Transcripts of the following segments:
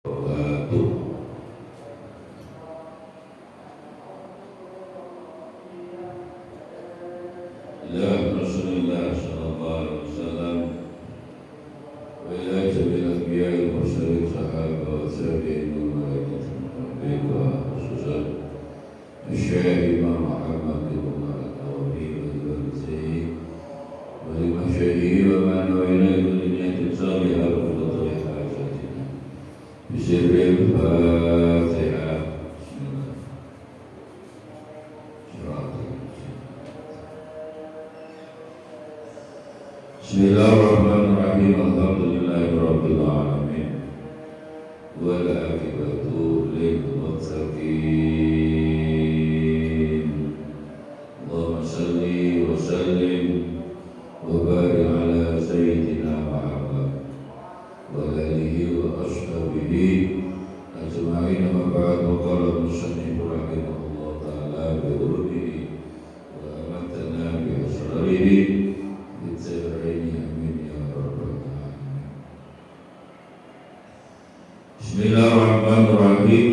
wabarakatuh. Ila Rasulullah sallallahu alaihi wasallam wa ila jami'il anbiya wal mursalin sahabah wa tabi'in wa malaikatul muqarrabin wa khususan Syekh Imam Muhammad bin Al-Tawabi wa al-Zaid wa al-Masyaikh wa man wa'ina bi salihah wa qadri hajatina bi sirril Fatihah. Bismillahirrahmanirrahim. Alhamdulillahirabbil alamin. Wal aqibatu lil muttaqin. Allahumma shalli wa sallim wa barik ala sayyidina Muhammad wa alihi wa ashabihi ajma'in. Amma ba'du. Qala musannif rahimahullah ta'ala bi urdihi wa amatana bi asrarihi. Bismillahirrahmanirrahim.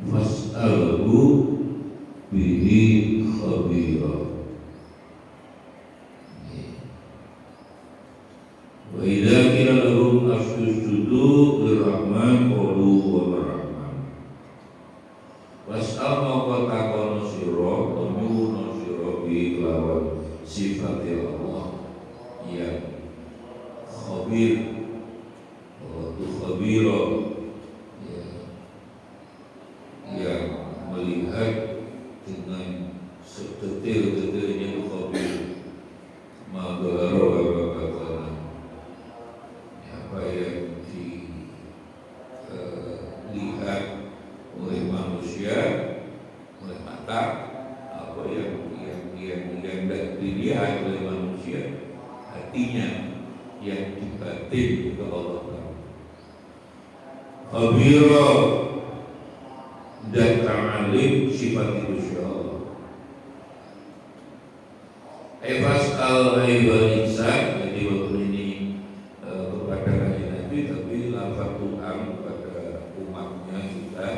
Fas'alhu bihi khabira. Wa idza qila lahum asjudu lirrahman qalu wa rahman. Was'al maka takon sira nyuwun sira bi lawan sifat Allah yang khabir. Khabira yang melihat dengan sedetil-detilnya khabir madhara wa batana, apa yang dilihat oleh manusia, oleh mata, apa yang tidak dilihat oleh manusia, hatinya yang dibatin ke Allah. Khabira dan ta'alim sifat itu Allah. Fas'al ayyuhal insan. Jadi waktu ini kepada kanjeng Nabi, tapi lafaz Tuhan kepada umatnya kita.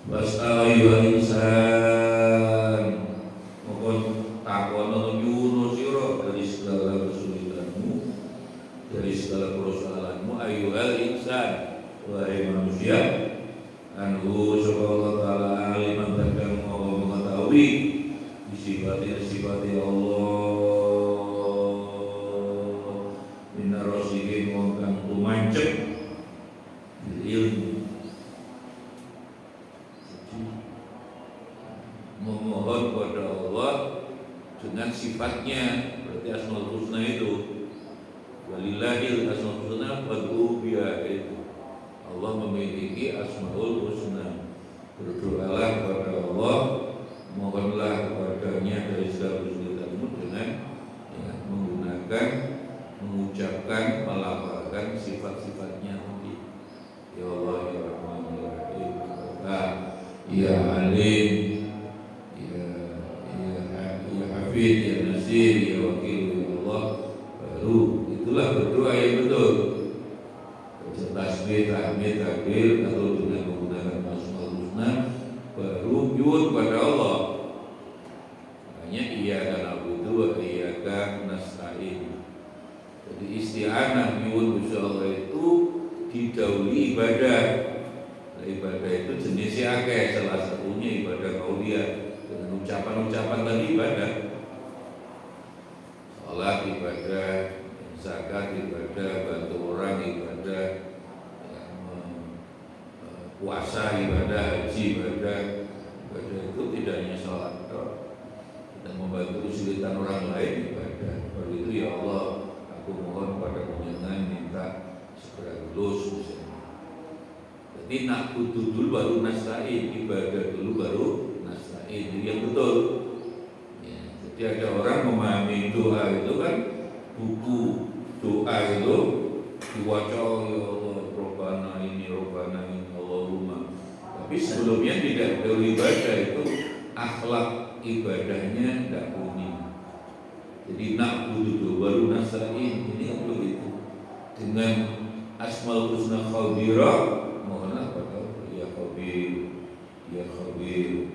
Fas'al ayyuhal insan. Mohon takon nyuwun sira dari segala kesulitanmu, dari segala persoalanmu, ayyuhal insan. Wahai manusia, anhu subhanahu wa ta'ala aliman dan Allah mengetahui sifat-sifat Allah minar rasihin mongkang tumancep ilmu. Memohon kepada Allah dengan sifatnya, berarti asmaul husna itu. Walillahil asmaul husna fad'u biha itu. Allah memiliki asmaul husna. Berdoalah kepada Allah, mohonlah kepadanya dari segala kesulitanmu dengan menggunakan, mengucapkan, melafalkan sifat-sifatnya nanti. Ya Allah, ya Rahman, ya Rahim, ya Alim, ya Hafid, ya Nasir, ya Wakil, ya Allah. Baru itulah berdoa yang betul. Tasbih, tahmid, takbir atau dengan menggunakan asmaul husna, baru nyuwun kepada Allah. Makanya iyyaka na'budu wa iyyaka nasta'in. Jadi isti'anah nyuwun Gusti Allah itu didahului ibadah. Nah, ibadah itu jenisnya akeh, salah satunya ibadah qauliyah dengan ucapan-ucapan tadi ibadah. Salat ibadah, zakat ibadah, bantu orang ibadah, puasa ibadah, haji ibadah. Ibadah itu tidak hanya sholat, kita membantu kesulitan orang lain ibadah. Baru itu ya Allah, aku mohon pada panjenengan minta segera lulus misalnya. Jadi nak butuh dulu baru nasta'in, ibadah dulu baru nasta'in. Jadi yang betul. Ya, jadi ada orang memahami doa itu kan buku doa itu diwaca ya Allah, Robbana ini Allahumma. Tapi sebelumnya tidak ada ibadah itu, akhlak ibadahnya tidak punya. Jadi nak butuh baru nasta'in, ini kan begitu. Dengan Asmaul Husna Khabira, mohonlah pada Allah, ya Khabir, ya Khabir,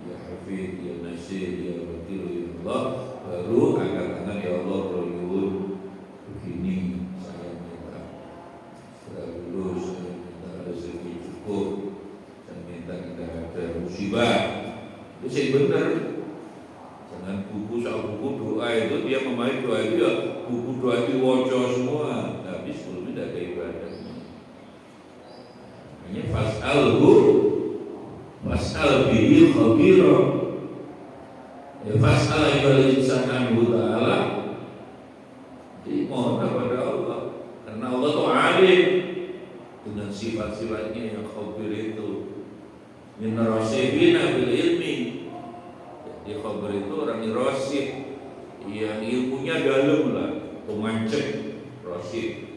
ya Hafid, ya Nasir, ya Wakil, ya Allah. Baru angkat tangan, ya Allah Royun begini saya minta segera lulus, saya minta rezeki cukup, saya minta tidak ada musibah. Itu sih benar. Jangan buku soal buku doa itu dia memahami doa itu ya buku doa itu wajah semua, tapi sebelumnya tidak ada ibadahnya. Ini fas'al bihi khabira. Ya fas'al ibal insan anhu ta'ala. Jadi mohon kepada Allah, karena Allah itu alim dengan sifat-sifatnya yang khabir itu. Min rasibina bil ilmi. Jadi khabir itu orang yang rasib, yang ilmunya dalam lah, pemancing rasib.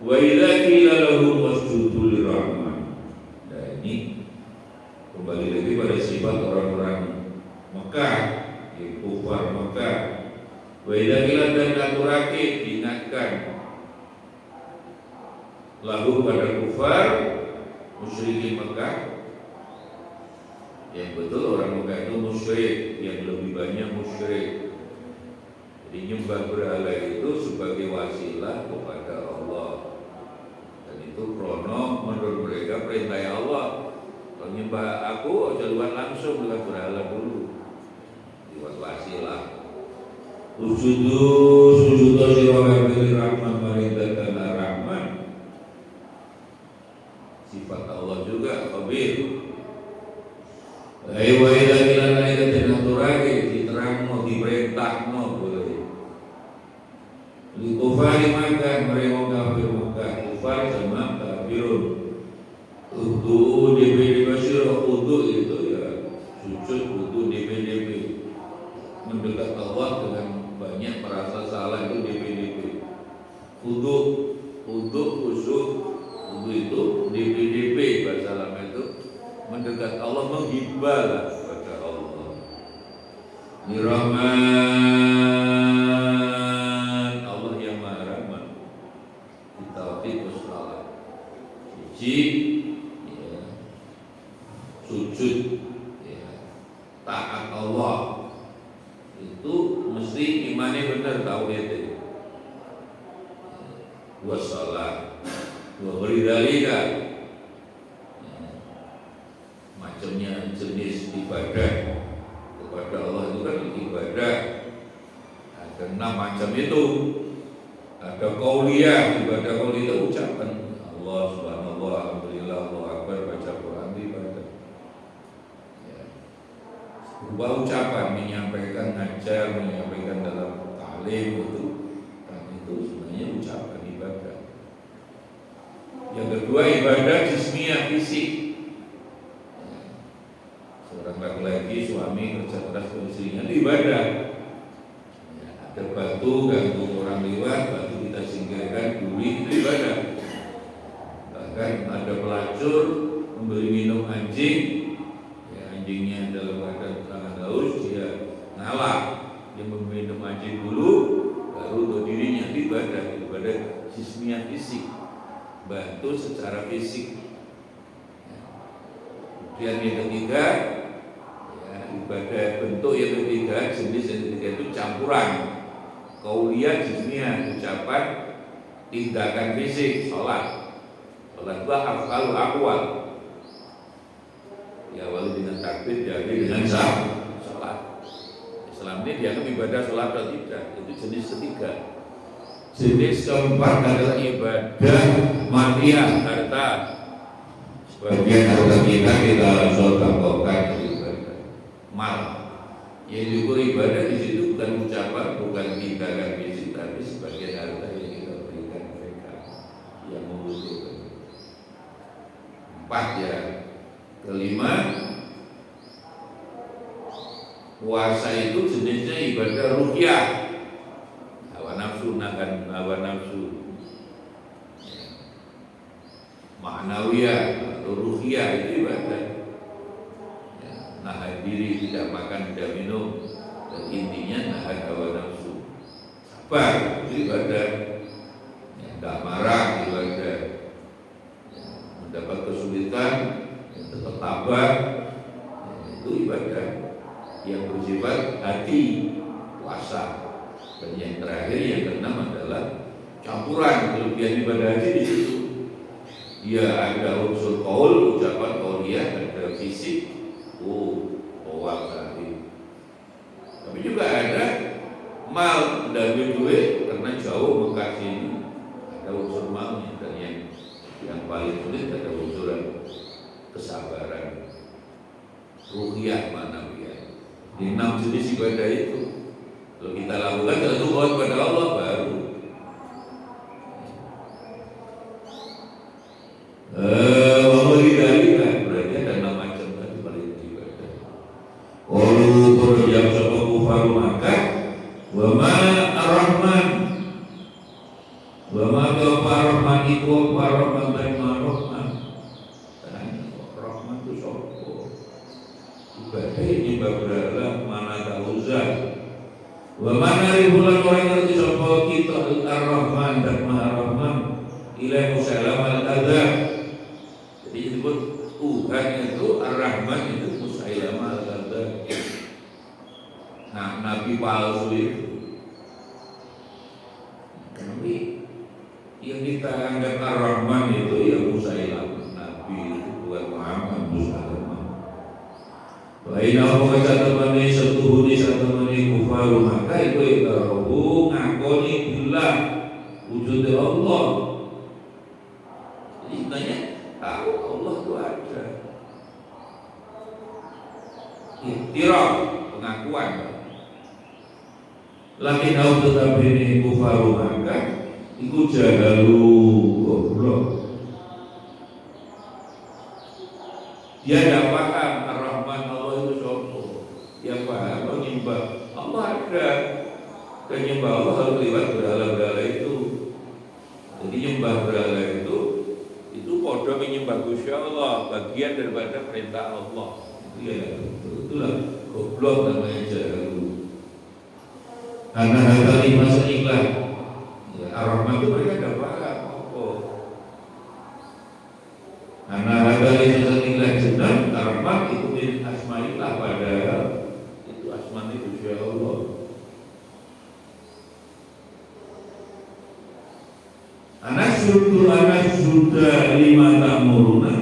Wa idza qila lahum wasjudu lirrahman. Nah ini kembali lagi pada sifat orang-orang Mekah, kufar Mekah. Wa idza qila dan aturake diingatkan lalu pada kufar musyrikin Mekah. Yang betul orang Mekah itu musyrik, yang lebih banyak musyrik. Jadi nyembah berhala itu sebagai wasilah kepada Allah. Dan itu krono menurut mereka perintah Allah. Kalau nyembah aku, jalan langsung dengan berhala dulu. Buat wasilah. Sujud sirahbil rahman marindatan rahman. Sifat Allah juga khabir. Ayo ila ila nalika dinaturake diterangno diperintahno boleh. Li kufari Makkah mereka kafir Makkah kufar sama kafirun. Udu DPD Bashir udu itu ya sujud udu DPD mendekat Allah dengan banyak merasa salah itu DPD. Udu khusyuk udu itu DPD bahasa lama itu mendekat Allah, menghibah kepada Allah. Nirahman Allah yang maha rahman. Tauhid wassalam. Ya, sujud ya, taat Allah itu mesti imannya benar tauhid. Wassalam. Wa ghairi macamnya jenis ibadah kepada Allah itu kan ibadah ada 6 macam itu. Ada qauliyah, ibadah qauliyah itu ucapan Allah subhanallah alhamdulillah Allahu akbar baca Quran ibadah ya. Berupa ucapan menyampaikan ngajar menyampaikan dalam taklim itu kan itu sebenarnya ucapan ibadah. Yang kedua ibadah jismiyah fisik. Seorang laki-laki suami kerja keras untuk istrinya itu ibadah ya, ada batu ganggu orang lewat, batu kita singkirkan duri itu ibadah. Bahkan ada pelacur memberi minum anjing ya, anjingnya dalam keadaan sangat haus dia ngalah, dia meminum anjing dulu baru untuk dirinya ibadah jismiyah fisik, bantu secara fisik. Kemudian yang ketiga ibadah bentuk yang ketiga, jenis yang ketiga itu campuran qauliyah jismiyah, ucapan, tindakan fisik, sholat itu af'alul aqwal diawali dengan takbir, diakhiri dengan sholat. Islam ini dianggap ibadah sholat atau tidak, itu jenis ketiga. Jenis keempat adalah ibadah maliyah, harta. Sebagian harta kita sedekahkan mal. Yang diukur ibadah di situ bukan ucapan, bukan tindakan fisik, tapi sebagian harta yang kita berikan mereka yang membutuhkan. 4 ya. Kelima, puasa itu jenisnya ibadah ruqyah. Hawa nafsu nahan hawa nafsu. Ma'nawiyah atau ruqyah itu ibadah. Nahan diri, tidak makan, tidak minum, dan intinya nahan hawa nafsu. Sabar, itu ibadah. Tidak marah, mendapat kesulitan, yang tetap tabah, itu ibadah yang bersifat hati, puasa. Dan yang terakhir yang keenam adalah campuran kelebihan ibadah haji di situ. Dia ada unsur qaul, ucapan qauliyah, ada fisik, tadi. Tapi juga ada mal, dan duit karena jauh Mekah sini, ada unsur malnya. Dan yang paling sulit ada unsur kesabaran, ruhiyah, manawiyah. Di 6 jenis ibadah itu, kalau kita lakukan tentu mohon kepada Allah baru. Berarti ada 6 macam tadi paling ibadah. Qalu berjam sapa kufar Makkah wa ma ar-Rahman. Wa ma ar-Rahman itu ar-Rahman dan ar-Rahman. Rahman itu sapa? Ibadah ini berhala mana ta'uzah. Wa mana ribulan orang ngerti sapa kita ar-Rahman dan ar-Rahman ilai musalam al-adzab. Jadi disebut Tuhan itu ar-Rahman itu Musailamah al-Kadzdzab. Nah, nabi palsu itu. Tapi yang kita anggap ar-Rahman itu ya Musailamah. Nabi itu bukan Muhammad Musailamah. Wa inna huwa katamani satuhuni satamani kufaru, maka itu iqrahu ngakoni billah wujud Allah. Jadi sebenarnya tahu Allah itu ada. Iktiraf, pengakuan. Lakin au tetapi ini kufaru maka iku jahalu goblok. Dia tidak paham ar-Rahman Allah itu sapa. Yang paham menyembah Allah ada. Dan nyembah Allah harus lewat berhala-berhala itu. Jadi nyembah berhala itu podo menyembah Gusti Allah, bagian daripada perintah Allah. Itulah goblok namanya jahalu. Karena hal ini masa iklan. Ya, ar-Rahman itu mereka tidak paham. Karena hal ini masa iklan sedang ar-Rahman itu min asma'illah, padahal itu asma itu Gusti Allah. Anak sudah 5 ta'muruna.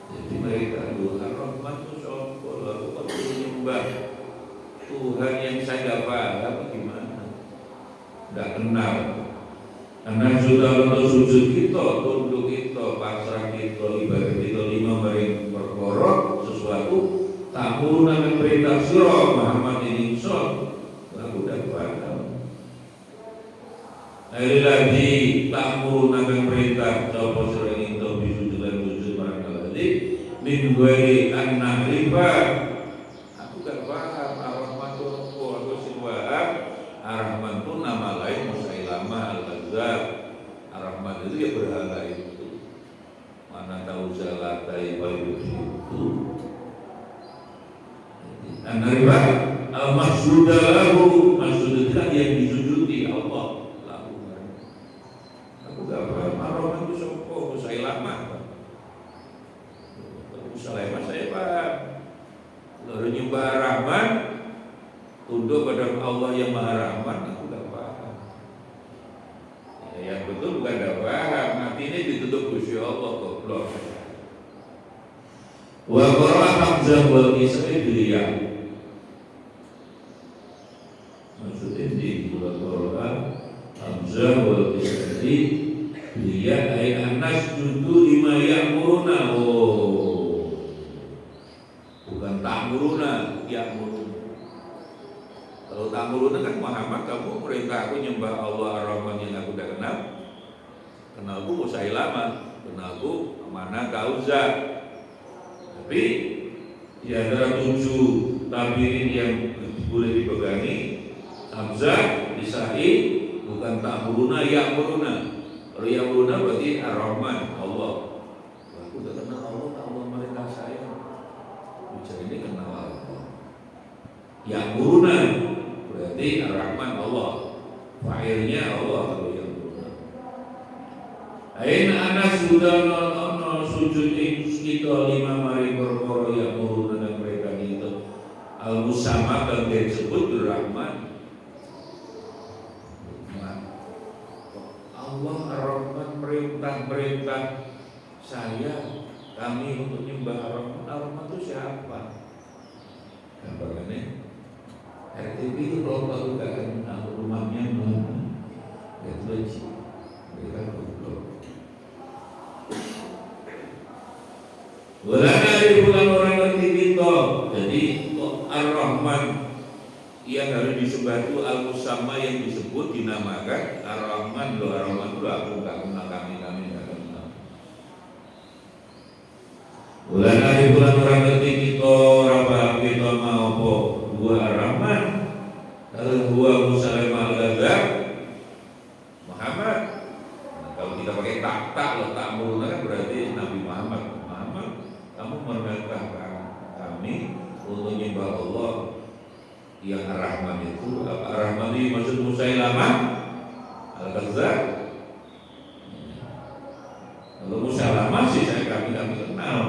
Jadi mereka ar-Rahman itu sapa? Lalu kok menyembah Tuhan yang saya tidak paham gimana? Tidak kenal. Anak sudah untuk sujud kita, tunduk kita, pasrah kita, ibadah kita 5 bareng perkara sesuatu ta'muruna yang perintah sira Muhammad ini ingsun. Lalu tidak paham. Hari lagi ta'muruna yang perintah sapa sira ing to bisujud lan sujud marang Allah min ghairi an na'rifa. Aku gak paham ar-Rahman itu apa. Aku sing paham ar-Rahman itu nama lain Musailamah al-Kadzdzab. Ar-Rahman itu ya berhala itu. Mana tahu zalatai bayu itu. An-na'rifa al-mahsudalahu, maksudnya yang disujudi Allah. Ar-Rahman itu sapa? Musailamah. Musailamah saya paham. Lalu nyembah Rahman, tunduk pada Allah yang Maha Rahman, aku tidak paham. Ya, yang betul bukan tidak paham. Nanti ini ditutup Gusti Allah goblok. Wa qara Hamzah wal Kisai biliyah. Maksudnya di wa qara Hamzah wal Kisai dia ay anas judu lima ya'muruna. Bukan ta'muruna, ya'muruna. Kalau ta'muruna kan Muhammad, kamu perintah aku nyembah Allah ar-Rahman yang aku tidak kenal. Kenalku Musailamah, kenalku mana Kadzdzab. Tapi di antara 7 tabirin yang boleh dipegangi, Hamzah, Kisai, bukan ta'muruna, ya'muruna. Kalau yang guna berarti ar-Rahman Allah. Aku udah kenal Allah, Allah merintah saya. Bicara ini kenal Allah. Yang guna berarti ar-Rahman Allah. Fa'ilnya Allah kalau yang guna. Ain ana sudah ono sujud kita lima mari perkara yang murun dan mereka itu al-musama dan disebut Rahman. Allah Ar-Rahman perintah saya kami untuk nyembah Ar-Rahman. Ar-Rahman itu siapa? Gambarannya RTV itu kalau tahu kan rumahnya mana? Itu aja. Mereka goblok. Walana dari bukan orang ngerti kita. Jadi Ar-Rahman yang harus disembah itu Al-Musamma yang disebut dinamakan Ar-Rahman. Loh Ar-Rahman itu aku gak kenal kami gak kenal. Walana dari bukan orang ngerti kita. Apa kita mau apa? Dua Ar-Rahman. Kalau dua Musalimah al-Ghazal Muhammad. Kalau kita pakai tak letak muruna kan berarti Nabi Muhammad. Kamu merendahkan kami untuk nyembah Allah yang Ar-Rahman itu. Apa Ar-Rahman ini maksud Musailamah Al-Kadzdzab? Kalau Musailamah sih kami kenal.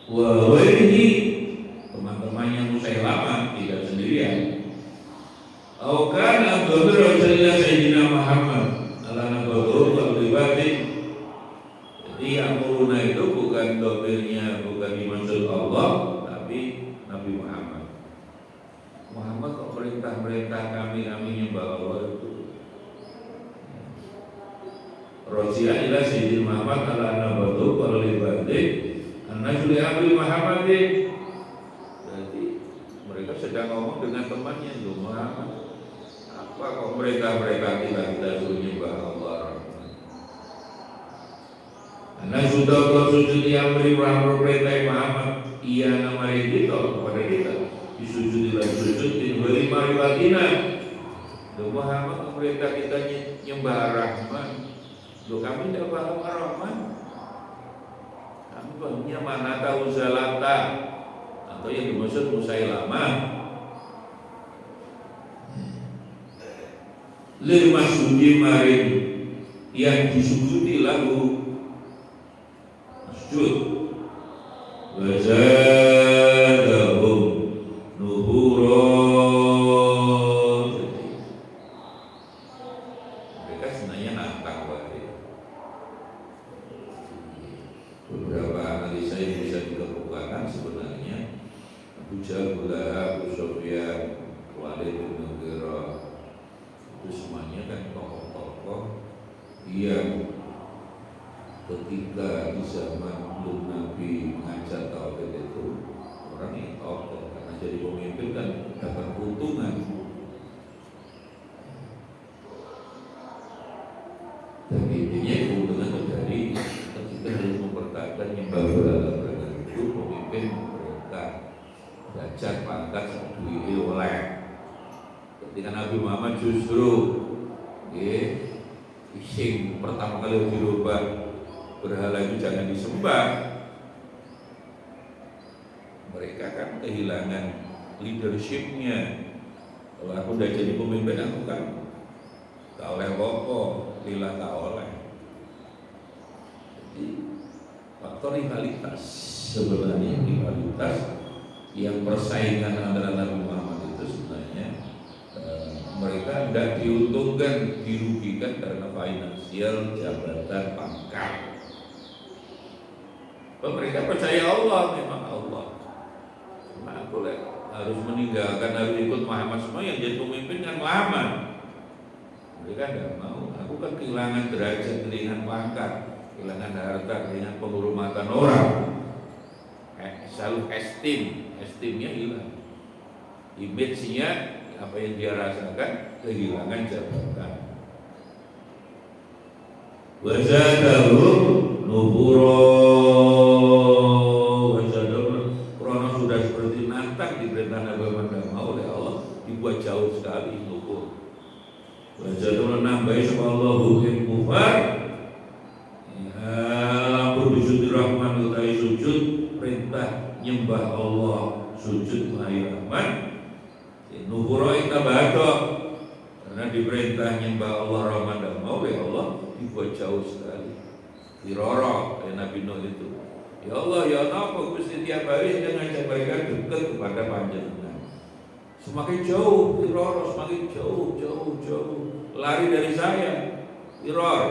Wah ini teman-temannya Musailamah tidak sendirian. Aukan Abdul Rasulullah Sayyidina Muhammad alana badur wal ibadi. Jadi yang muruna itu bukan domirnya, bukan dimaksud Allah, tapi Nabi Muhammad. Muhammad kok perintah kami nyembah Allah itu. Rasulullah ila Sayyidina Muhammad alana badur wal ibadi. An-Najli Abdi Muhammadin. Jadi mereka sedang ngomong dengan temannya Muhammad. Apa kok mereka kita suruh nyembah Allah? Karena sudah kau sujud yang beri perintah Muhammad, ia nama kita kepada kita disujudilah sujud di beri mariwatina. Doa Muhammad perintah kita nyembah Rahman. Loh kami tidak paham Rahman. Kami pahamnya mana tahu Zalata atau yang dimaksud Musailamah. Lil masjudi maring yang disujudi lagu masjud wazadahum nuhuron. Mereka sebenarnya nantang berarti. Beberapa analisa yang bisa dikemukakan sebenarnya Abu Jahal, Abu Sufyan, Walid bin Mughirah itu semuanya kan tokoh-tokoh yang ketika di zaman Nabi mengajar tauhid itu orang yang tokoh karena jadi pemimpin kan dapat keuntungan. Dan intinya keuntungan terjadi ketika harus mempertahankan nyembah berhala itu pemimpin mereka belajar pangkat duit oleh. Ketika Nabi Muhammad justru sing pertama kali dirubah berhala itu jangan disembah. Mereka kan kehilangan leadershipnya. Kalau aku udah jadi pemimpin aku kan tak oleh pokok, lila tak oleh. Jadi faktor rivalitas sebenarnya rivalitas yang persaingan antara Nabi Muhammad itu sebenarnya mereka tidak diuntungkan, dirugikan karena finansial, jabatan, pangkat. Mereka percaya Allah, memang Allah. Cuma aku harus meninggalkan, harus ikut Muhammad semua yang jadi pemimpin kan Muhammad. Mereka tidak mau. Aku kan kehilangan derajat, kehilangan pangkat, kehilangan harta, kehilangan penghormatan orang. Self esteemnya hilang. Image-nya apa yang dia rasakan kehilangan jabatan. Wazadahum nufura. Wazadahum karena sudah seperti nantang diperintah Nabi Muhammad oleh Allah dibuat jauh sekali nufur. Wazadahum nambahi subhanallahu him kufar. Lampu sujud Rahman utai sujud perintah nyembah Allah sujud Mahi Rahman. Nuhuro itu badok karena diperintah nyembah Allah Ramadan mau ya Allah dibuat jauh sekali. Dirorok kayak Nabi Nuh itu. Ya Allah, ya apa Gusti tiap hari saya ngajak mereka dekat kepada Panjenengan. Semakin jauh dirorok, semakin jauh, lari dari saya. Diror.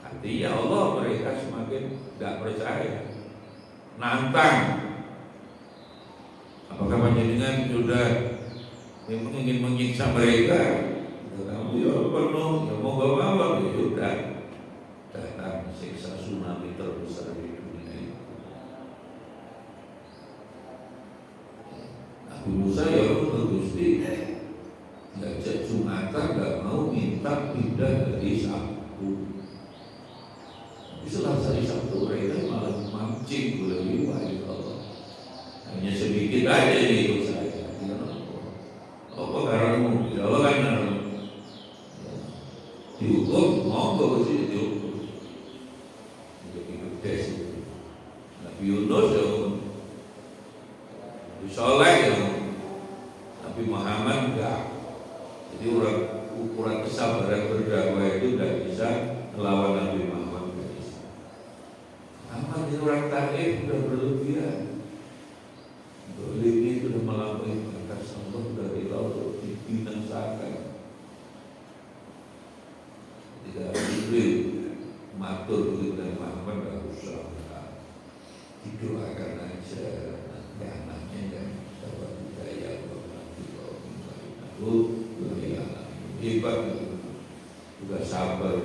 Artinya Allah mereka semakin tidak percaya. Nantang. Apakah Panjenengan sudah ingin menyiksa mereka? Kamu ya penuh, ya mau gak mau, ya sudah. Datang siksa tsunami terbesar di dunia ini. Nabi Musa ya Gusti ngajak Jumatan gak mau minta pindah dari Sabtu. Selasa di Sabtu mereka malah mancing boleh liwat Allah. Hanya sedikit aja itu saya. Apa karena ya Allah kan dihukum, monggo sih dihukum. Jadi gede sih. Nabi Yunus ya, Nabi Soleh ya, Nabi Muhammad enggak. Jadi ukuran kesabaran berdakwah itu tidak bisa melawan Nabi Muhammad. Muhammad ini orang Taif sudah berlebihan. Ini sudah melampaui batas Allah dari laut dibinasakan. Tidak Jibril matur kepada Muhammad tidak usah didoakan aja nanti anaknya yang dapat hidayah hebat juga sabar.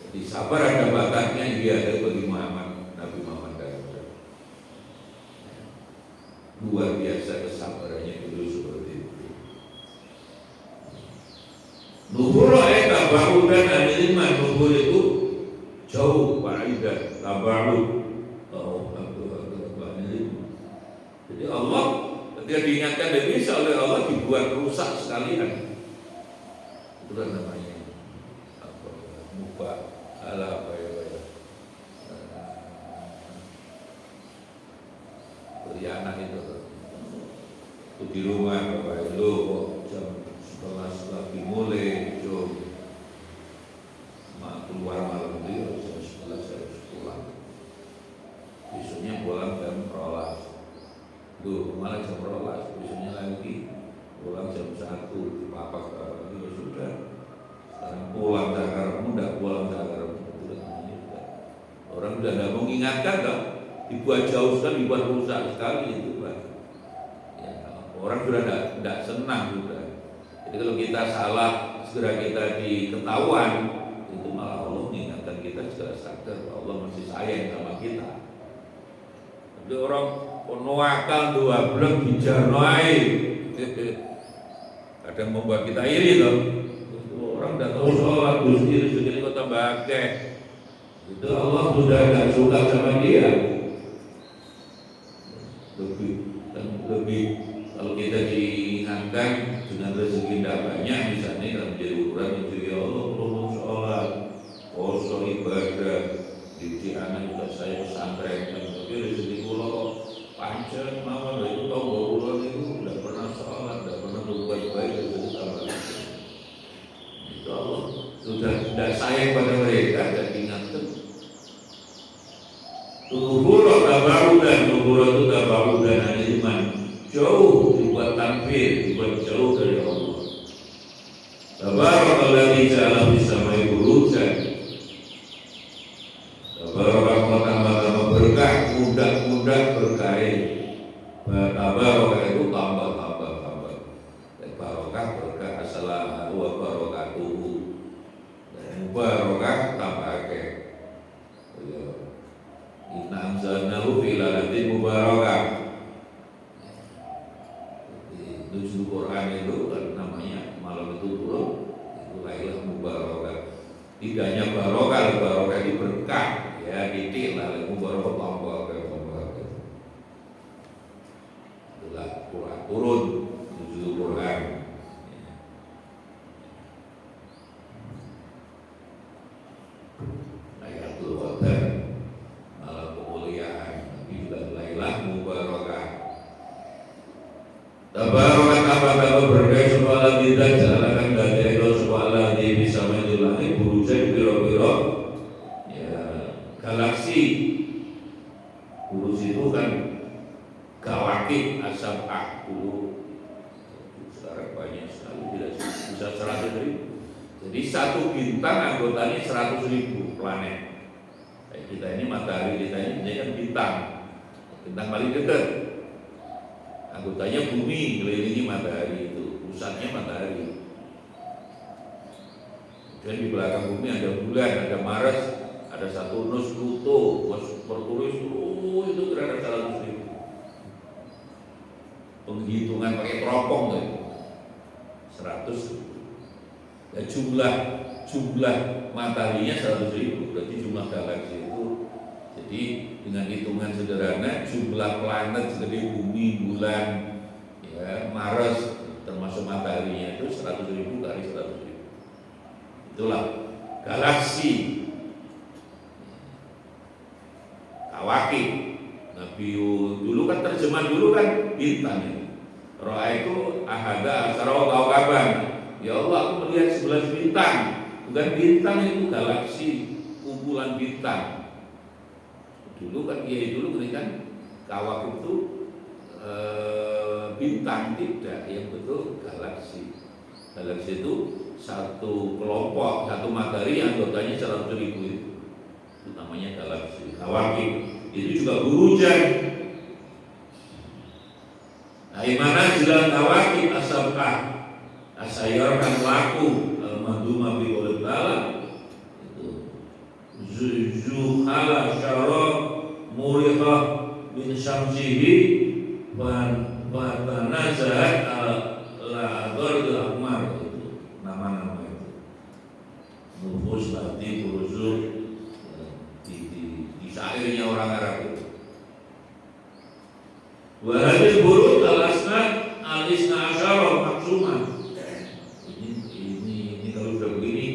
Jadi sabar ada bakatnya dia ada bagi Muhammad Nabi Muhammad luar biasa kesabarannya dulu seperti itu. Nuhur tabaru dan anilman nuhur itu jauh baidah tabaru. Jadi Allah ketika diingatkan Nabi oleh Allah dibuat rusak sekalian. Itulah namanya apa? Muka ala apa ya? Beri anak itu di rumah bapak itu jam 11 lagi mulai jom keluar malam itu jam 11 harus pulang. Besoknya pulang jam 12. Malah jam 12. Besoknya lagi pulang jam 1 di papak lagi ya sudah. Sekarang pulang zakarmu tidak pulang zakarmu. Orang sudah tidak mengingatkan tak? Dibuat jauh sekali, dibuat rusak sekali itu Pak. Ya, orang sudah tidak senang sudah. Jadi kalau kita salah segera kita diketahuan itu malah Allah mengingatkan kita segera sadar bahwa Allah masih sayang sama kita. Jadi orang penuakal dua blok dijarnai kadang membuat kita iri loh. Orang tidak tahu sholat Gusti rezeki kok tambah akeh. Itu Allah sudah tidak suka sama dia. Lebih kalau kita diingatkan dengan rezeki tidak banyak misalnya dalam menjadi ukuran itu ya Allah perlu sholat, puasa ibadah, didik anak juga saya pesantren, tapi rezeki pulau panjang mawon itu tahu bahwa pulau itu tidak pernah sholat, tidak pernah berbuat baik rezeki tambah. Itu Allah sudah tidak sayang pada mereka dan diingatkan. Nuhurah tabaru dan nuhurah itu tabaru dan iman jauh dibuat tanfir, dibuat jauh dari Allah. Tabarakalladzi ja'ala fis samai burujan. Tabarakallahu berkah, mudah berkah. Tabarakah itu tambah. Dan barokah berkah asalah wa barakatuhu. Dan barokah tambah. Inna anzalnahu fi lailatin mubarakah. Nuzul Quran itu kan namanya malam itu turun itu Lailatul Mubarakah. Tidak hanya barokah, barokah itu berkah ya titik Lailatul Mubarakah tambah. Itulah Quran turun nuzul Quran. Lailatul Qadar malam kemuliaan juga Lailatul Mubarakah. Tabarakah berkah semua kita Jadi satu bintang anggotanya 100.000 planet. Kayak kita ini matahari, kita ini kan bintang paling dekat. Anggotanya bumi, mengelilingi matahari itu, pusatnya matahari. Dan di belakang bumi ada bulan, ada Mars, ada Saturnus, Pluto, Merkurius, itu kira-kira 100.000. Penghitungan pakai teropong tuh, 100. Dan jumlah mataharinya 100.000, berarti jumlah galaksi itu. Jadi dengan hitungan sederhana, jumlah planet segede bumi, bulan, ya, Mars, termasuk mataharinya itu 100.000 kali 100.000. Itulah galaksi. Kawakib. Nabi dulu kan terjemahan dulu kan bintang ini. Ra'aitu ahada asyara kaukaban. Ya Allah, aku melihat 11 bintang. Bukan bintang, itu galaksi, kumpulan bintang. Dulu kan dulu berikan kawakib itu bintang, tidak, yang betul galaksi. Galaksi itu satu kelompok, satu matahari yang anggotanya 100.000 itu namanya galaksi. Kawakib itu juga burujan. Nah, mana jalan kawakib asabah asayar kan laku al-maduma bi qoul ta'ala itu zuhala syara muriha min syamsihi wa tanazat al-ghardul akmar. Itu nama-nama itu nufus lati buruzul di syairnya orang Arab itu. Wa hadil burud al-asna al-isna asyara maksumah. Ini kalau sudah begini,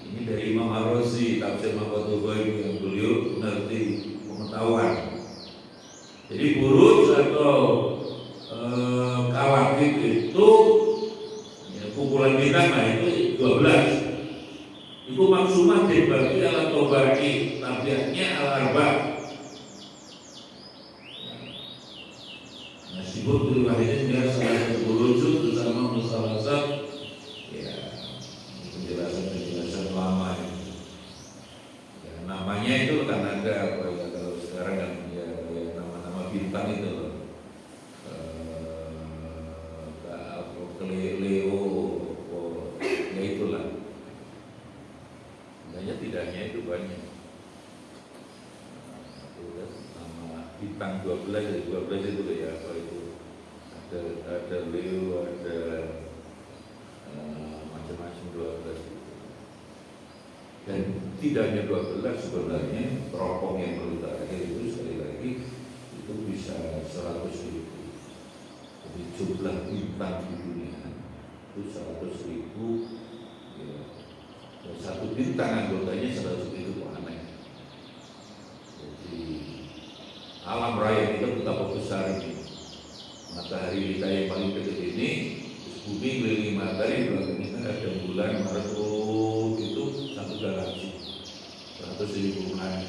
ini dari Imam Ar-Razi, tafsir Mahfathul Ghaib yang beliau mengerti pengetahuan. Jadi burud atau kawakib itu ya, kumpulan bintang, nah itu 12. Itu maksumah dibagi ala tobaki, tabiatnya al-arba. Nah, sibuk riwayatnya dia salah satu burujud bersama musalasat. Ya, penjelasan lama ini. Ya, namanya itu kan ada kalau sekarang kan ya nama-nama bintang itu loh. Leo, ya itulah. Sebenarnya tidak hanya itu banyak. Nama bintang 12 itu ya, apa itu? Ada Leo, ada macam-macam 12. Dan tidak hanya 12, sebenarnya teropong yang perlu terakhir itu sekali lagi itu bisa 100.000. Jadi jumlah bintang di dunia itu 100.000 ya. Dan satu bintang anggotanya 100.000 planet. Jadi alam raya kita betapa besar ini. Matahari kita yang paling dekat ini, bumi keliling matahari, belakang kita ada bulan, Mars, itu satu galaksi 100.000 planet.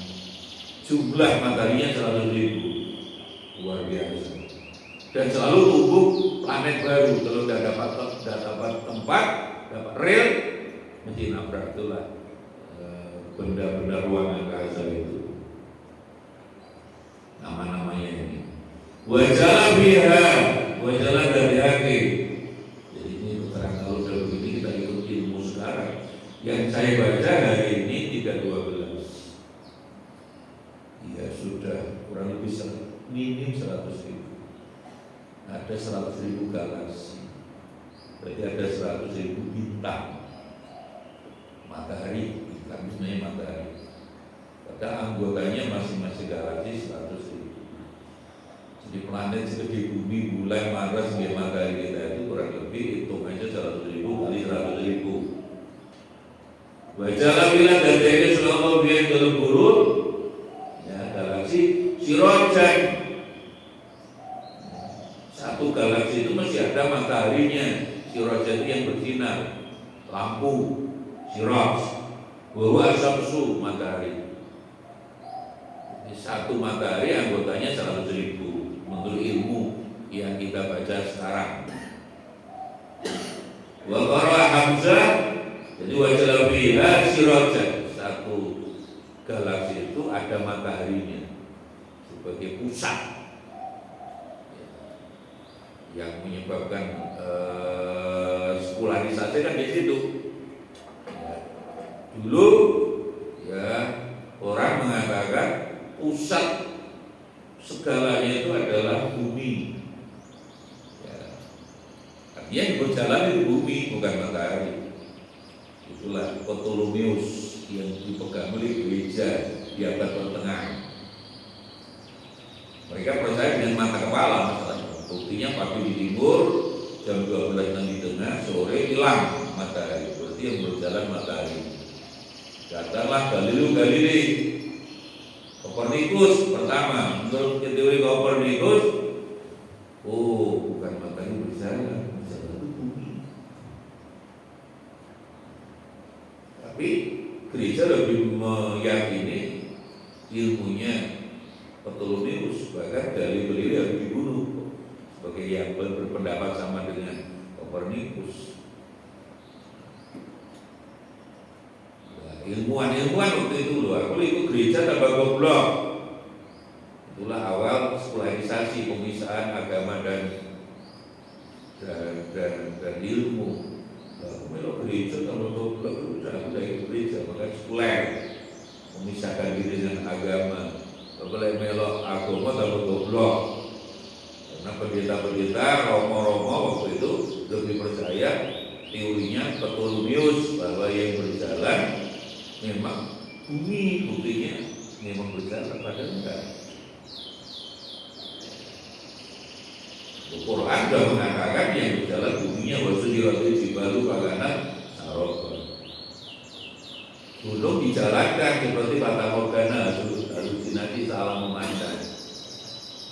Jumlah mataharinya 100.000, luar biasa. Dan selalu tumbuh planet baru. Kalau sudah dapat tempat, dapat real, mesti nabrak. Itulah benda-benda ruang angkasa itu. Nama-namanya ini. Wajalah biha, wajalah dari akhir. Jadi ini terang kalau sudah begini kita ikut ilmu sekarang. Yang saya baca hari ini 312. Ya sudah kurang lebih minim 100.000. Ada 100.000 galaksi. Berarti ada 100.000 bintang. Matahari, bintang sebenarnya matahari. Pada anggotanya masing-masing galaksi 100.000. Jadi planet segede bumi, bulan, Mars, matahari kita itu kurang lebih hitung aja 100.000 kali 100.000. Bacalah bilang dan dari selama biar dalam buruk, ya galaksi sirojan. Satu galaksi itu masih ada mataharinya. Sirojan itu yang bersinar, lampu, siroj. Bahwa syamsu matahari. Satu matahari anggotanya 100.000 menurut ilmu yang kita baca sekarang. Wa qara Hamzah, jadi wajah fiha sirajan, satu galaksi itu ada mataharinya sebagai pusat yang menyebabkan polarisasi kan di situ. Dulu ya orang mengatakan pusat segalanya itu adalah bumi. Ya. Artinya yang berjalan itu bumi bukan matahari. Itulah Ptolemeus yang dipegang oleh gereja di abad pertengahan. Mereka percaya dengan mata kepala, misalnya. Buktinya pagi di timur, jam 12 nanti tengah, sore hilang matahari. Berarti yang berjalan matahari. Datanglah Galileo Galilei, Kopernikus pertama. Menurut teori Kopernikus, oh bukan matahari berjalan itu bumi. Tapi gereja lebih meyakini ilmunya Ptolemeus, bahkan Galileo Galilei harus dibunuh sebagai yang berpendapat sama dengan Kopernikus. Ilmuwan waktu itu loh, aku ikut gereja tambah goblok. Itulah awal sekularisasi, pemisahan agama dan ilmu. Aku melok gereja tambah goblok, aku dari gereja makanya sekuler, memisahkan diri dengan agama. Boleh melok agama tambah goblok. Karena pendeta-pendeta romo-romo waktu itu lebih percaya teorinya Ptolemeus bahwa yang berjalan memang bumi, buktinya memang berjalan, padahal enggak. Al-Quran sudah mengatakan yang berjalan buminya wasudiratul jibalu fagana saroba. Gunung dijalankan seperti fata morgana, halusinasi salah memanjang.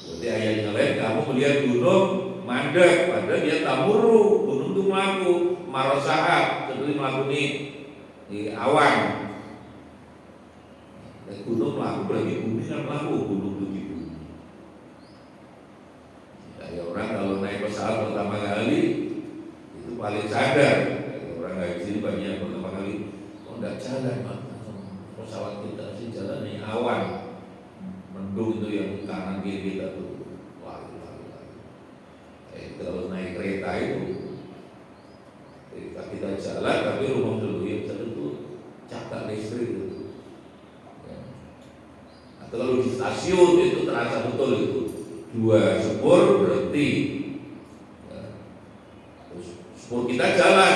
Berarti ayatnya lain, kamu melihat gunung mandek, padahal dia tamuru, gunung itu melaku marosahat, seperti melaku di awan. Dan gunung melaku berarti bumi kan melaku, gunung itu di bumi. Ya orang kalau naik pesawat pertama kali itu paling sadar. Orang dari sini banyak pertama kali, oh enggak jalan pesawat kita sih jalan nih awan, mendung itu yang kanan kiri kita tuh. Wah. Kalau naik kereta itu kita jalan tapi rumah dulu yang jalan itu cakap listrik itu. Kalau di stasiun itu terasa betul itu 2 sepur berhenti, terus sepur kita jalan,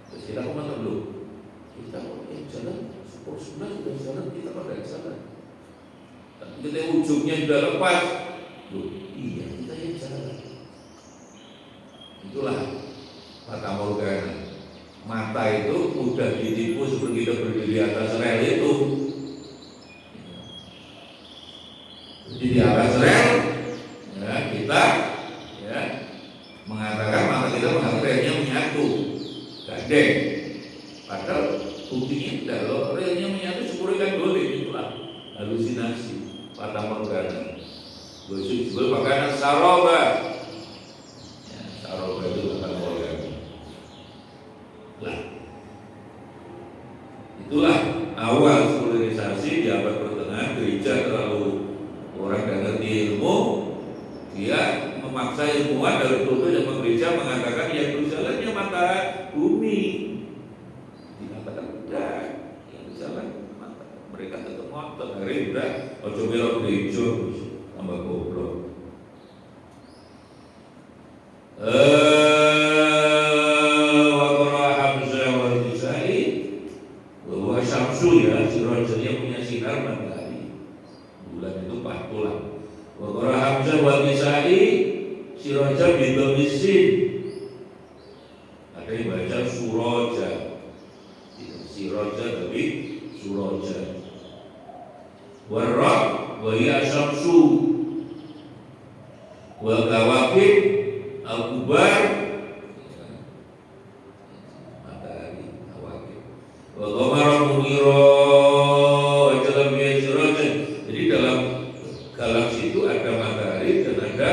terus kita kemana dulu? Kita jalan, sepur sebelah sudah jalan, kita pada jalan. Tapi kita ujungnya sudah lepas, iya kita yang jalan. Itulah fata morgana. Mata itu mudah ditipu seperti kita berdiri atas rel itu. Di atas rel, ya, kita ya, mengatakan mata kita mengatakan relnya menyatu, gandeng. Padahal buktinya tidak, kalau relnya menyatu sepuluh kan boleh, itulah halusinasi, fata morgana. Sebelum makanan saroba, ya, saroba itu fata morgana. Lah, itulah awal sekularisasi di abad pertengahan. Gereja terlalu orang yang ngerti ilmu, dia memaksa ilmuwan dari tubuh dan gereja mengatakan yang berjalannya mata bumi. Dikatakan udah, yang berjalan mata. Mereka tetap ngotot, hari udah, ojo belok gereja, tambah goblok. Wakara Hamzah wal Kisai, bahwa Syamsu ya, sirajanya punya sinar matahari. Bulan itu 4 bulan. Wakara Hamzah wal Kisai, siraja bin Misin. Ada yang baca suraja, siraja tapi suraja. Warraq wa ya Syamsu, wal kawakib al-kubar, matahari, kawakib. Wa qamara munira wa jalam ya sirajan. Jadi dalam galaksi itu ada matahari dan ada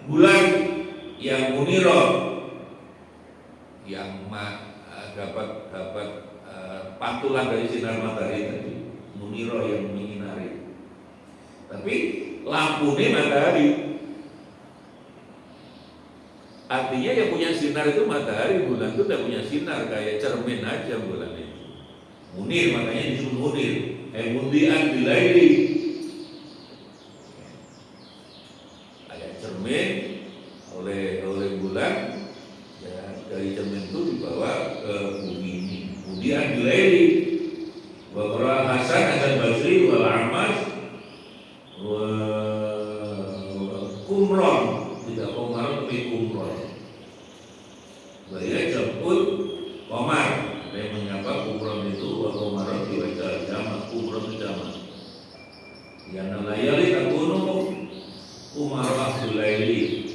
bulan yang munira, yang dapat pantulan dari sinar matahari tadi, muniro yang menyinari. Tapi lampu ini matahari. Artinya yang punya sinar itu matahari, bulan itu tidak punya sinar, kayak cermin aja bulan itu. Munir, makanya disebut munir. Mundian bilaili. Kayak cermin oleh bulan, ya, dari cermin itu dibawa ke bumi ini. Mundian bilaili. Wa qara Hasan Basri wal Amas wa Qumran, tidak Qumran tapi Qumran. Bahaya jemput Komar. Ada yang menyapa Qumran itu wa Qumran diwajah jamak, Qumran itu jamak. Yang layali takunu Umarah Sulaili.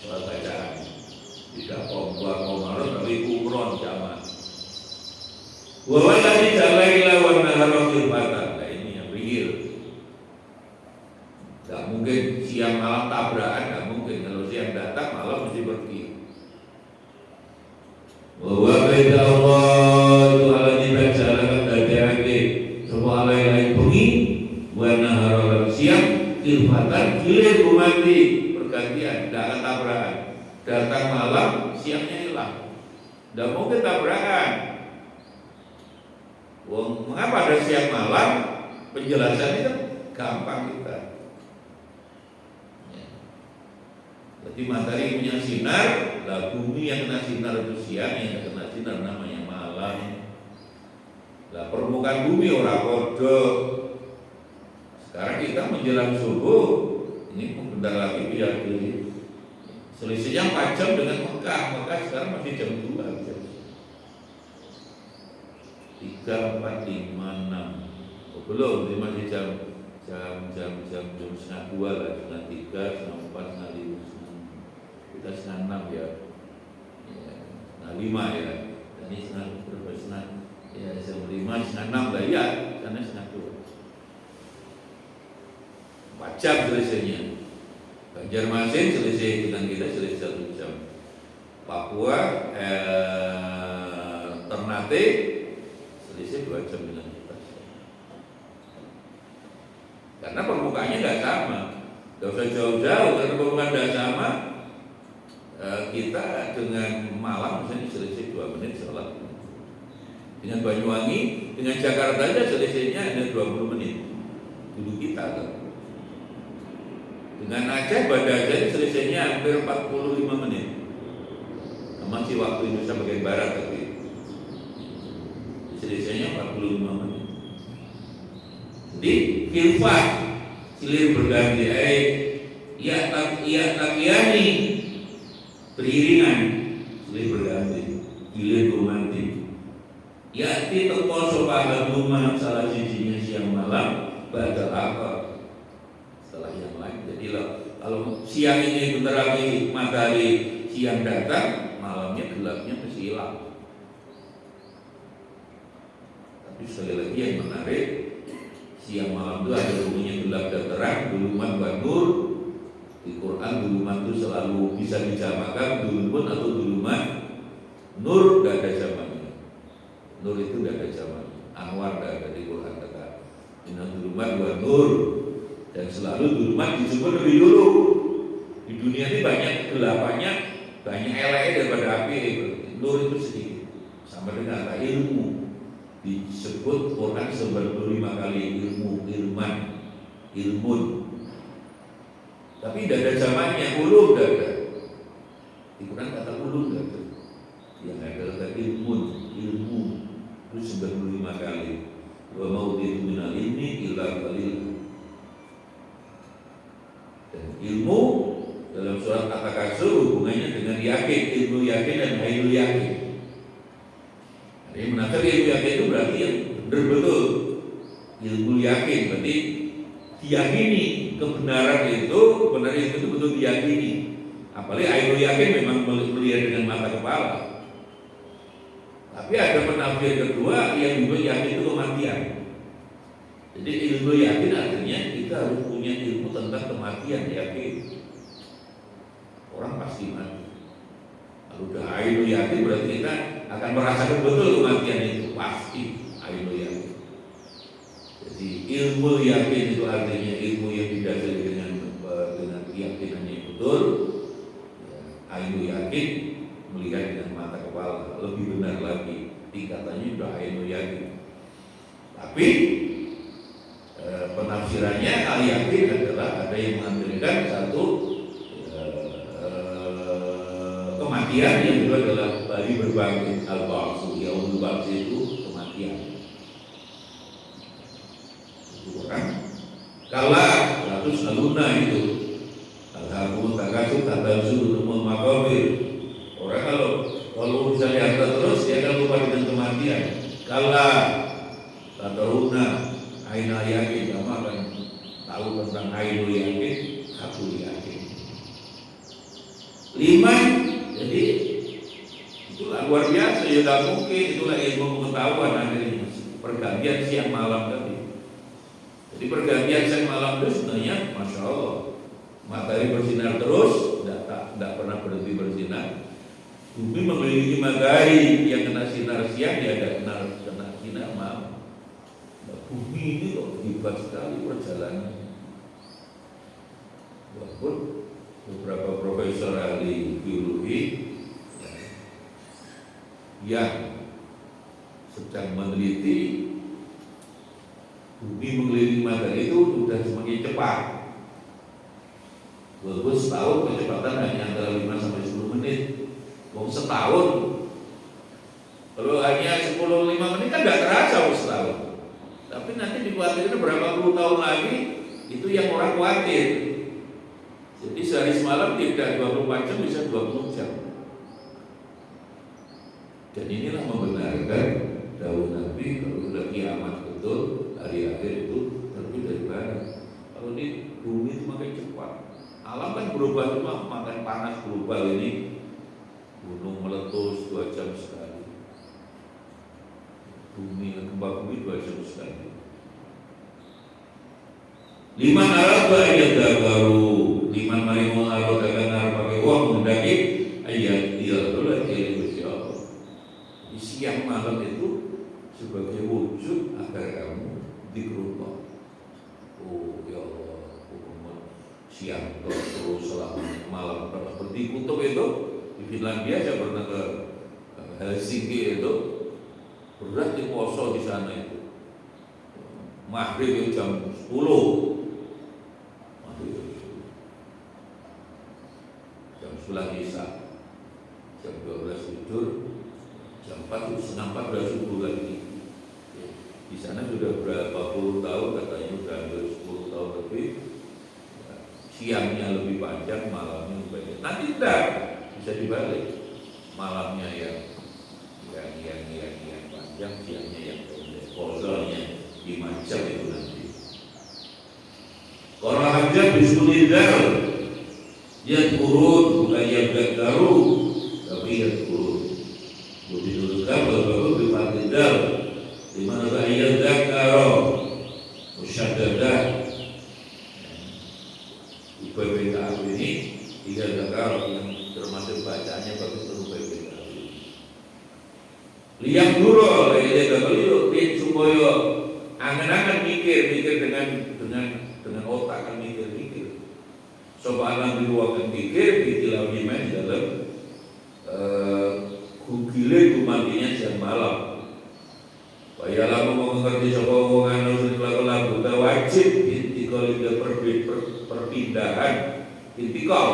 Soal bacaan. Tidak Qumran tapi Qumran jamak. Wa wallahi jalaila wa nahara khilfatan. Nah ini yang real. Gak mungkin siang malam tabrakan, gak mungkin. Kalau siang datang malam mesti pergi. Wa baita Allah itu ala dibacakan dadake semua lain-lain bengi wa nahara siang khilfatan gilir rumati pergantian, gak akan tabrakan. Datang malam, siangnya hilang. Gak mungkin tabrakan. Mengapa ada siang malam? Penjelasannya kan gampang kita. Jadi matahari punya sinar, lah bumi yang kena sinar itu siang, yang kena sinar namanya malam. Lah permukaan bumi orang kodok. Sekarang kita menjelang subuh, ini bentar lagi biar diri. Selisihnya 4 jam dengan Mekah. Mekah sekarang masih jam 2 jam. 3, 4, 5, 6. Oh, belum, ini masih jam setengah 2 lah, setengah 3, setengah 4, setengah 5, kita setengah 6 ya, setengah 5 ya, ini setengah ya, setengah 5, setengah 6 lah ya, karena setengah 2. 4 jam selisihnya. Banjarmasin selisih dengan kita selisih 1 jam. Papua, Ternate selisih 2 jam dengan kita. Karena permukaannya nggak sama, nggak usah jauh-jauh karena permukaan nggak sama. Kita dengan malam misalnya selisih 2 menit sholat. Dengan Banyuwangi, dengan Jakarta aja selisihnya ada 20 menit. Dulu kita kan. Dengan Aceh, Banda Aceh selisihnya hampir 45 menit. Masih waktu Indonesia bagian barat tapi selisihnya 45 menit. Jadi khilfat silir berganti iya takiyani beriringan silir berganti gilir romantik. Ya teko sapa rumah salah sijinya siang malam badal apa setelah yang lain. Jadi kalau siang ini bentar lagi matahari siang datang, malamnya gelapnya pasti hilang. Tapi sekali lagi yang menarik, siang malam itu ada hubungannya gelap dan terang, duluman wa nur. Di Quran duluman itu selalu bisa dijamakan duluman atau duluman. Nur tidak ada zamannya. Nur itu tidak ada zamannya. Anwar tidak ada di Quran kata. Inna duluman wa nur. Dan selalu duluman disebut lebih dulu. Di dunia ini banyak kegelapannya, banyak elek daripada api. Nur itu sedikit. Sama dengan kata ilmu. Disebut Quran 95 kali ilmu, ilman, ilmun. Tapi tidak ada zamannya, ulum tidak ada. Di Quran kata ulum tidak ada. Yang ada kata ilmun, ilmu itu 95 kali. Wa mauditu minal ilmi illa qalil. Dan ilmu dalam surat At-Takasur hubungannya dengan yakin, ilmu yakin dan ainul yakin. Jadi menafsir ilmu yakin itu berarti yang benar-betul ilmu yakin, berarti diyakini kebenaran itu, benar itu betul diyakini. Apalagi ainul yakin memang melihat dengan mata kepala. Tapi ada penafsir kedua yang juga yakin itu kematian. Jadi ilmu yakin artinya kita harus punya ilmu tentang kematian, yakin orang pasti mati. Kalau udah air ainul yakin berarti kita akan merasakan betul kematian itu, pasti ainul yakin. Jadi ilmu yakin itu artinya ilmu yang didasari dengan keyakinan yang betul. Ainul yakin melihat dengan mata kepala, lebih benar lagi tingkatannya sudah ainul yakin. Tapi penafsirannya al yakin adalah ada yang mengambilkan satu kematian, yang kedua adalah bagi berbangkit al-ba'tsu, yaumul ba'tsu itu kematian. Itu kan kala ratus aluna itu al-hakum takasub tabansu umul maqabir. Orang kalau misalnya harta terus dia akan lupa dengan kematian. Kala tataruna ainul yakin, kamu akan tahu tentang ainul yakin, hakul yakin. 5, jadi itulah luar biasa, ya tidak mungkin, itulah ilmu pengetahuan akhirnya, pergantian siang malam tadi. Jadi pergantian siang malam itu sebenarnya Masya Allah, matahari bersinar terus, tidak pernah berhenti bersinar. Bumi mengelilingi matahari, yang kena sinar siang dia ada kena sinar malam. Nah, bumi ini kok hebat sekali perjalanan. Walaupun beberapa profesor ahli biologi yang sedang meneliti bumi mengelilingi matahari itu sudah semakin cepat. Walaupun setahun kecepatan hanya antara 5 sampai 10 menit. Mau setahun, kalau hanya 5 menit kan tidak terasa setahun. Tapi nanti dikhawatirkan berapa puluh tahun lagi, itu yang orang khawatir. Jadi sehari semalam tidak 24 jam, bisa 20 jam. Dan inilah membenarkan dawuh Nabi kalau sudah kiamat betul, hari akhir itu terbit dari barat. Kalau ini bumi itu makin cepat. Alam kan berubah cuma makin panas global ini. Gunung meletus 2 jam sekali. Gempa bumi 2 jam sekali. 5 araba ayat baru 5 marimul araba akan pakai uang mendaki ayat dia itulah ilmu Allah. Di siang malam itu sebagai wujud agar kamu dikerumah. Oh ya Allah, siang terus selama malam seperti kutub itu di Finlandia. Saya pernah ke Helsinki itu, berat di poso di sana itu. Maghrib itu jam 10. Jam 11 Isya. Jam 12 tidur. Jam 4 setengah 4 sudah subuh lagi. Di sana sudah berapa puluh tahun, katanya sudah hampir 10 tahun lebih. Siangnya lebih panjang, malamnya lebih panjang. Nanti tidak bisa dibalik, malamnya yang panjang, siangnya yang pendek. Posonya 5 jam itu nanti. Orang hajat bismillah, yang turun bukan yang garu, tapi yang turun. Budinulkan bahwa bimatidah, di mana ayat dakaro, musyaddadah. IPBK ini 3 dakaro yang termasuk bacaannya bagus terus IPBK. Liang duro, liang dulu, liang supaya angan-angan mikir dengan otak kan mikir. Sobat di ruangan mikir, ditilau dimain dalam gugile kumandinya siang malam. Supaya lalu mengerti sobat wongan usul lagu wajib intikal perpindahan intikal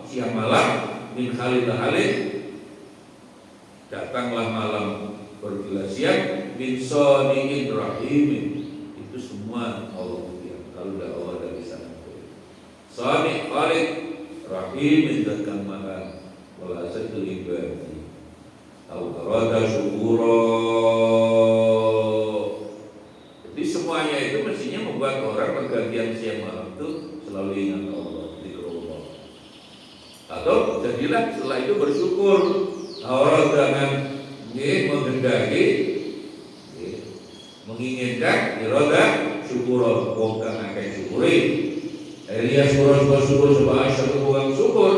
siang malam min khalil datanglah malam pergilah siang min soniin rahimin. Itu semua Allah yang kalau tidak Allah dari sana. Sani khalid rahimin datang maha wala satu ibadi au arada syukura. Jadi semuanya itu mestinya membuat orang pergantian siang malam itu selalu ingat Allah, zikr Allah. Atau jadilah setelah itu bersyukur. Orang jangan menghendaki, menginginkan iroda syukur, bukan akan syukuri. Elias syukur sebagai satu bukan syukur.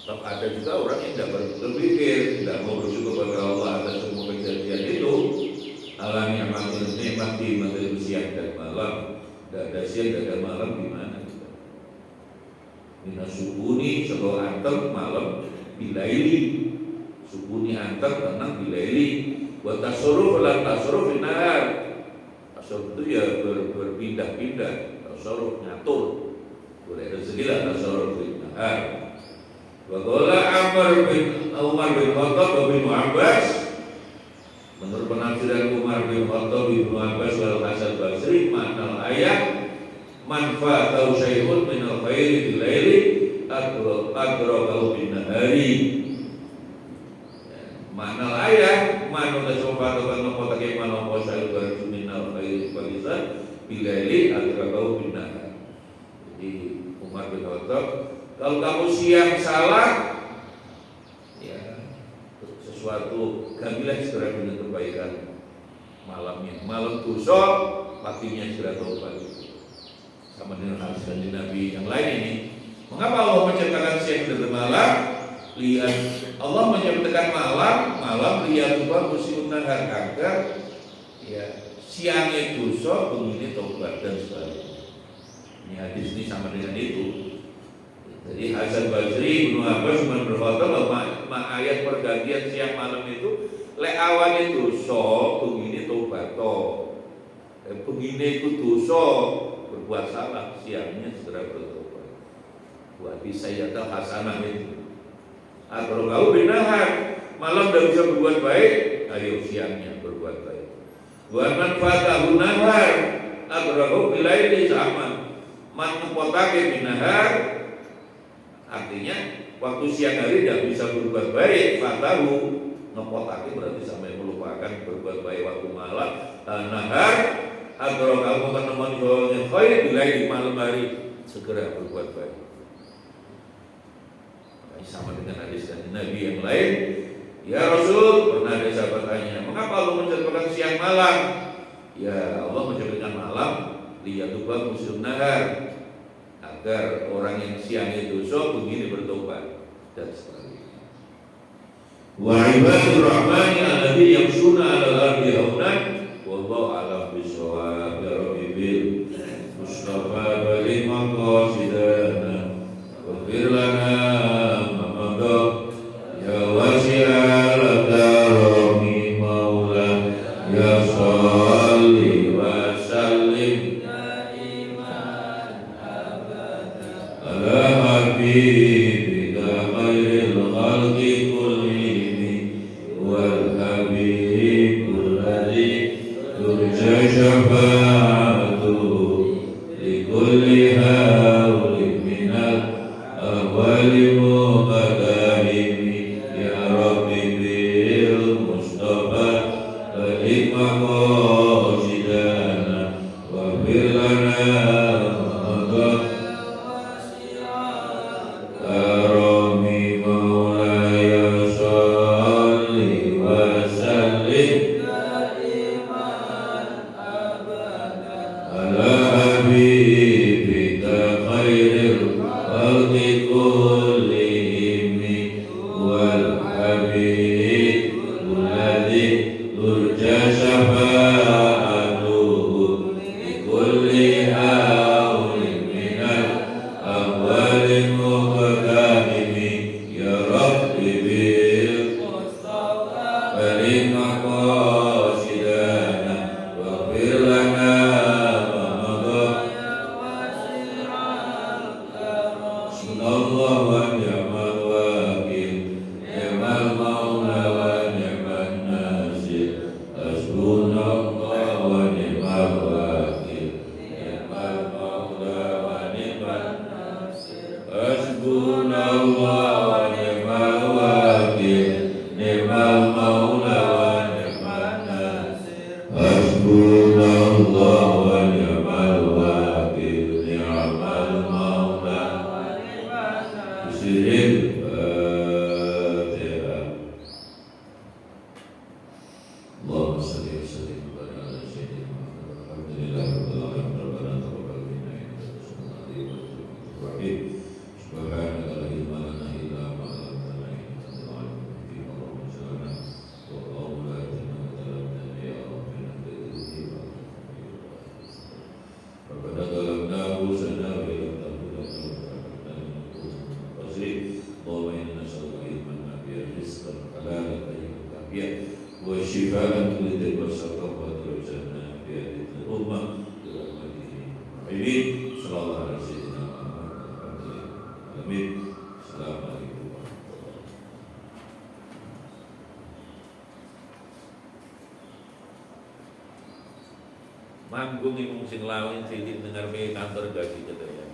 Tetap Ada juga orang yang tidak berpikir, tidak mau bersyukur kepada Allah atas semua kejadian itu. Alami amatin nikmat di materi siang dan malam. Tidak ada siang, tidak ada malam di mana kita? Minasukuni sebab antar malam bilaili, sukuni antar tenang bilaili. Buat tasarruf lan tasarruf benar. Tasarruf itu ya berpindah-pindah, tasarruf ngatur. Boleh rezeki lah tasarruf benar. Wa qala Umar bin Khattab bin Abbas, menurut penafsiran Umar bin Khattab bin Abbas wal Hasan Basri, makna ayat man fa'atau syai'un min al-khairi bil laili adrakahu bin nahari. Makna ayat man tasawwata kan mengkotakan man syai'un min al-khairi bil laili adrakahu bin nahari. Jadi Umar bin Khattab, kalau kamu siang salah, ya sesuatu gamilah segera dengan kebaikan malamnya. Malam dosa, paginya segera taubat. Sama dengan hadis dari Nabi yang lain ini. Mengapa Allah menciptakan siang dan malam? Lihat Allah menciptakan malam lihat ubah musim nahar agar ya siangnya dosa, begini taubat dan sebagainya. Ini hadis ini sama dengan itu. Jadi Hasan Basri Ibnu Abbas berkata bahwa ayat pergantian siang malam itu lek awan itu begini tobat begini itu dosa berbuat salah, siangnya segera bertobat. Buat bisayatul hasanah itu. Kalau kau binahar malam tidak bisa berbuat baik, ayo siangnya berbuat baik. Buat manfaat nahar adrahu bilaili sama man potake binahar. Artinya waktu siang hari tidak bisa berbuat baik, fatahu ngepotake berarti sampai melupakan berbuat baik waktu malam. Nahar agar kamu ketemu soalnya khair bila di malam hari segera berbuat baik. Sama dengan hadis dari Nabi yang lain. Ya Rasul, pernah ada sahabat tanya, mengapa Allah menciptakan siang malam? Ya Allah menciptakan malam liyatubah musim nahar, agar orang yang siangnya dosa begini bertobat dan sebagainya. Wa ibadur rahmani alladzi yamshuna 'alal ardi haunan wallahu a'lam bishawab. Ya Rabbi bil Mustafa bari maqasidana waghfir lana ma madha ya wasi'al karami maula ya shalli wa sallim habibika khairil khalqi kullihim wal habibul ladzi turja syafa'atuhu li kulli hawlin minal awwali muqaddimi ya Rabbi bil Mustafa balik maqasidana wa firlana Hasbunallah manggung iku sing lawin sithik dengar pe kantor gaji gitu ya.